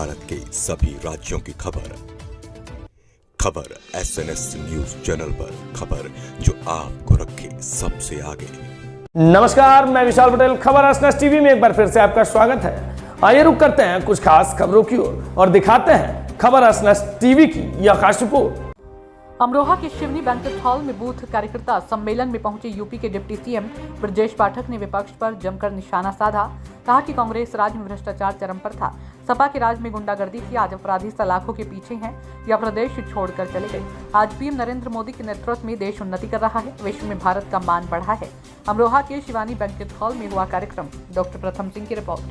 भारत के सभी राज्यों की खबर SNS न्यूज चैनल पर, खबर जो आपको रखे सबसे आगे। नमस्कार, मैं विशाल पटेल। खबर SNS टीवी में एक बार फिर से आपका स्वागत है। आइए रुक करते हैं कुछ खास खबरों की ओर और दिखाते हैं खबर SNS टीवी की यह खास रिपोर्ट। अमरोहा के शिवनी बैंक्वेट हॉल में बूथ कार्यकर्ता सम्मेलन में पहुंचे यूपी के डिप्टी सीएम ब्रजेश पाठक ने विपक्ष पर जमकर निशाना साधा। कहा कि कांग्रेस राज में भ्रष्टाचार चरम पर था, सपा के राज में गुंडागर्दी थी, आज अपराधी सलाखों के पीछे हैं या प्रदेश छोड़कर चले गए। आज पीएम नरेंद्र मोदी के नेतृत्व में देश उन्नति कर रहा है, विश्व में भारत का मान बढ़ा है। अमरोहा के शिवानी बैंक्वेट हॉल में हुआ कार्यक्रम। डॉक्टर प्रथम सिंह की रिपोर्ट।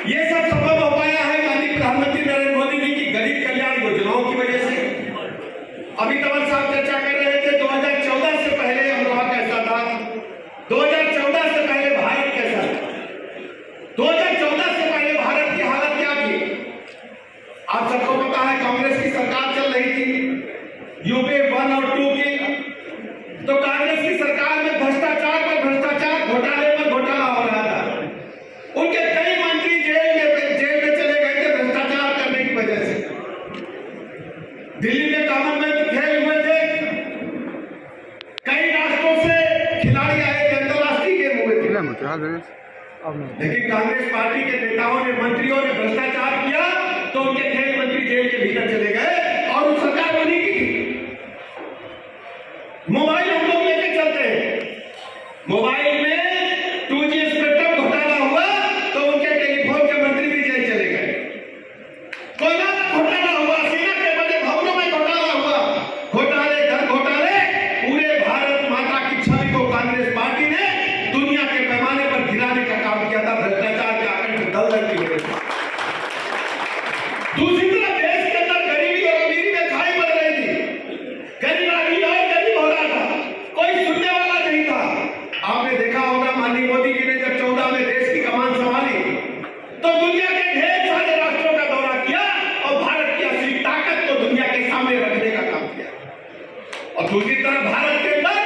ये सब संभव हो पाया है माननीय प्रधानमंत्री नरेंद्र मोदी जी की गरीब कल्याण योजनाओं की वजह से। अभी तवल साहब चर्चा कर रहे थे 2014 से पहले अमरोहा कैसा था, 2014 से पहले भारत कैसा था, 2014 से पहले भारत की हालत क्या थी। आप सबको पता है कांग्रेस की सरकार चल रही थी यूपी 1 और 2 की। तो कांग्रेस की सरकार में भ्रष्टाचार पर भ्रष्टाचार, घोटाले पर घोटाला हो रहा था। उनके कई मंत्री जेल में चले गए थे भ्रष्टाचार करने की वजह से। दिल्ली में कॉमनवेल्थ खेल हुए थे, कई राष्ट्रों से खिलाड़ी आए थे, अंतरराष्ट्रीय गेम हुए थे, लेकिन कांग्रेस पार्टी के नेताओं ने, मंत्रियों ने भ्रष्टाचार किया तो उनके खेल मंत्री जेल के भीतर चले गए और उस सरकार बनी की थी। मोबाइल हम लोग लेके चलते हैं, मोबाइल में 2G स्पेक्ट्रम घोटाला हुआ तो उनके टेलीफोन के मंत्री भी जेल चले गए। कोयला का घोटाला हुआ, सेना के बड़े भवनों में घोटाला हुआ, घोटाले दर घोटाले। पूरे भारत माता की छवि को कांग्रेस पार्टी ने दुनिया के पैमाने पर गिराने का काम किया था भ्रष्टाचार के आकंठ दलदल की वजह से। दूसरी तरफ देश के अंदर गरीबी और अमीरी में खाई बढ़ रही थी, गरीब आदमी और गरीब हो रहा था, कोई सुनने वाला नहीं था। आपने देखा होगा माननीय मोदी जी ने जब 14 में देश की कमान संभाली तो दुनिया के ढेर सारे राष्ट्रों का दौरा किया और भारत की असली ताकत को दुनिया के सामने रखने का काम किया। और दूसरी तरफ भारत के अंदर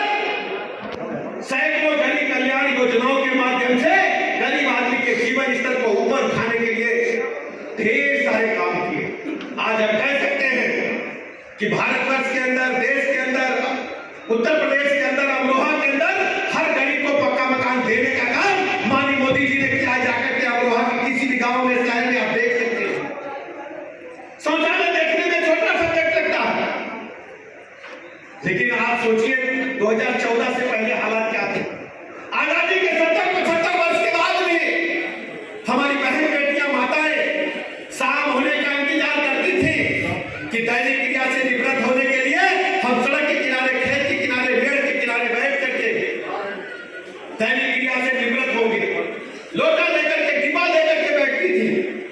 सैकड़ों गरीब कल्याण योजनाओं के माध्यम से गरीब आदमी के जीवन स्तर को ऊपर उठाने के लिए ढेर सारे काम किए। आज हम कह सकते हैं कि भारतवर्ष के अंदर, देश के अंदर, उत्तर प्रदेश के अंदर, अमरोहा के अंदर हर गरीब को पक्का मकान देने का काम माननीय मोदी जी ने किया। जाकर के अमरोहा के किसी भी गांव में, शहर में आप देख सकते हैं। शौचालय देखने में छोटा सब्जेक्ट लगता है, लेकिन आप सोचिए 2014 से पहले हालात क्या थे। आजादी के 70-75 वर्ष के बाद भी हमारी बहन बेटियां, माताएं शाम होने का इंतजार करती थी कि दैनिक क्रिया से निवृत्त होने के लिए हम सड़क के किनारे, खेत के किनारे, पेड़ के किनारे बैठ करके दैनिक क्रिया से निवृत्त होंगे। लोटा लेकर के, डिब्बा लेकर के बैठती थी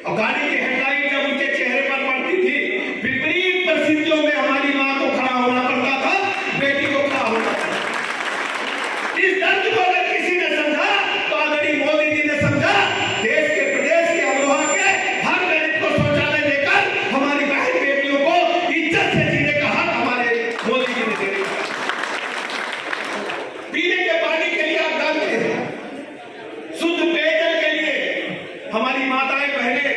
और गाड़ी की हेडलाइट जब उनके चेहरे पर पड़ती थी, विपरीत परिस्थितियों में हमारी मां को खड़ा होना पड़ता था, बेटी को खड़ा होना पड़ता था। इस दर्द को अगर किसी ने समझा तो आदरणीय मोदी जी ने समझा। देश के, प्रदेश के, अमरोहा के हर गरीब को शौचालय देकर हमारी बहन बेटियों को इज्जत से जीने का हक हमारे मोदी जी ने दिया। पीने के पानी के लिए आप जानते हैं, शुद्ध पेयजल के लिए हमारी माताएं बहनें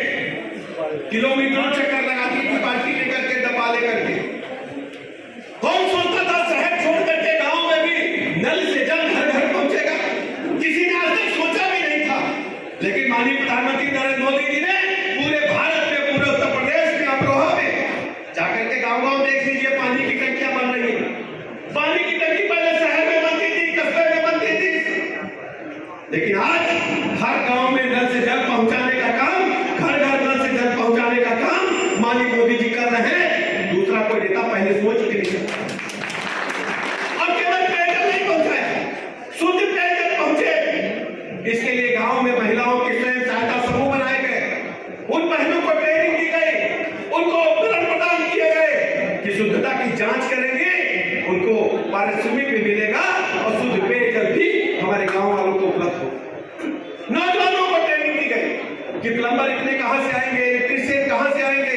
किलोमीटरों चक्कर लगाती थी बाल्टी लेकर के, डब्बा लेकर के। कौन सोचता था शहर छोड़ करके गांव में भी नल से जल घर घर पहुंचेगा? किसी ने आज तक सोचा भी नहीं था। लेकिन माननीय प्रधानमंत्री नरेंद्र मोदी जी ने पूरे भारत में, पूरे उत्तर प्रदेश में, अमरोहा में जाकर के गांव-गांव देख लीजिए पानी की टंकियां बन रही है। पानी की टंकी पहले शहर में बनती थी, कस्बे में बनती थी, लेकिन आज हर गांव में नल से जल पहुंचाने का काम, घर घर नल से जल पहुंचाने का काम माननीय मोदी जी कर रहे हैं। दूसरा कोई नेता पहले सोच भी नहीं सकता। और केवल पेयजल नहीं पहुंचाया, शुद्ध पेयजल पहुंचे, इसके लिए गांव में महिलाओं के स्वयं सहायता समूह बनाए गए। उन बहनों को ट्रेनिंग दी गई, उनको उपकरण प्रदान किए गए कि शुद्धता की जांच करेंगे, उनको पारिश्रमिक भी मिलेगा और शुद्ध पेयजल भी हमारे गांव वालों को उपलब्ध हो। नौजवानों को ट्रेनिंग दी गई कि प्लम्बर इतने कहां से आएंगे, इलेक्ट्रीशियन कहां से आएंगे,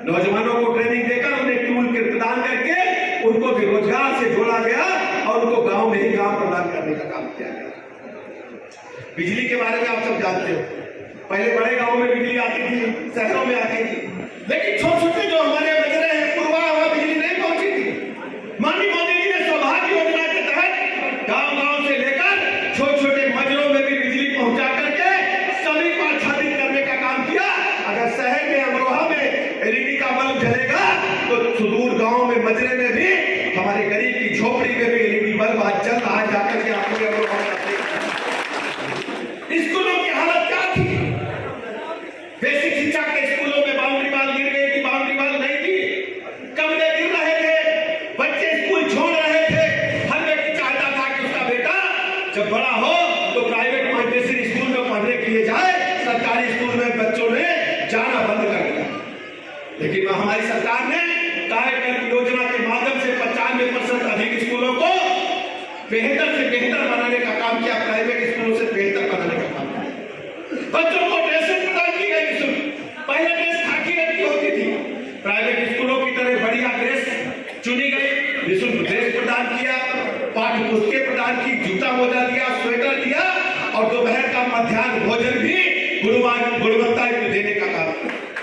नौजवानों को ट्रेनिंग देकर उन्हें टूल किट प्रदान करके उनको भी रोजगार से जोड़ा गया और उनको गांव में ही काम प्रदान करने का काम किया गया। बिजली के बारे में आप सब जानते हो, पहले बड़े गांवों में बिजली आती थी, शहरों में आती थी, लेकिन छोटे छोटे जो हमारे मजरे हैं पूर्वा वहां बिजली नहीं पहुंची थी। माननीय मोदी जी ने सौभाग्य योजना के तहत गांव गांव से लेकर छोटे छोटे मजरों में भी बिजली पहुंचा करके सभी को आच्छादित करने का काम किया। अगर शहर में अमरोहा में एलईडी का बल्ब जलेगा तो सुदूर गांव में मजरे में भी हमारे गरीब की झोपड़ी में भी एलईडी बल्ब आज चल रहा है। जाकर के आप लोग अमरोहा स्कूलों की हालत क्या थी? बेसिक शिक्षा के स्कूलों में बाउंड्री वाल गिर गई थी, बाउंड्री वाल नहीं थी, कमरे गिर रहे थे, बच्चे स्कूल छोड़ रहे थे। हर व्यक्ति चाहता था कि उसका बेटा जब बड़ा हो तो प्राइवेट मॉन्टेसरी स्कूल में पढ़ने के लिए जाए। सरकारी स्कूल में बच्चों ने जाना बंद कर दिया, लेकिन हमारी सरकार ने कायाकल्प योजना के माध्यम से 95% अधिक स्कूलों को बेहतर से बेहतर बनाने का काम किया, प्राइवेट स्कूलों से बेहतर बनाने का काम किया। बच्चों को ड्रेसें प्रदान की गई। पहले ड्रेस खाकी रंग की होती थी, प्राइवेट स्कूलों की तरह बढ़िया ड्रेस चुनी गई, निःशुल्क ड्रेस प्रदान किया, पाठ्य पुस्तकें प्रदान की, जूता मोजा दिया, स्वेटर दिया और दोपहर का मध्याह्न भोजन भी गुणवत्ता युक्त देने का काम किया।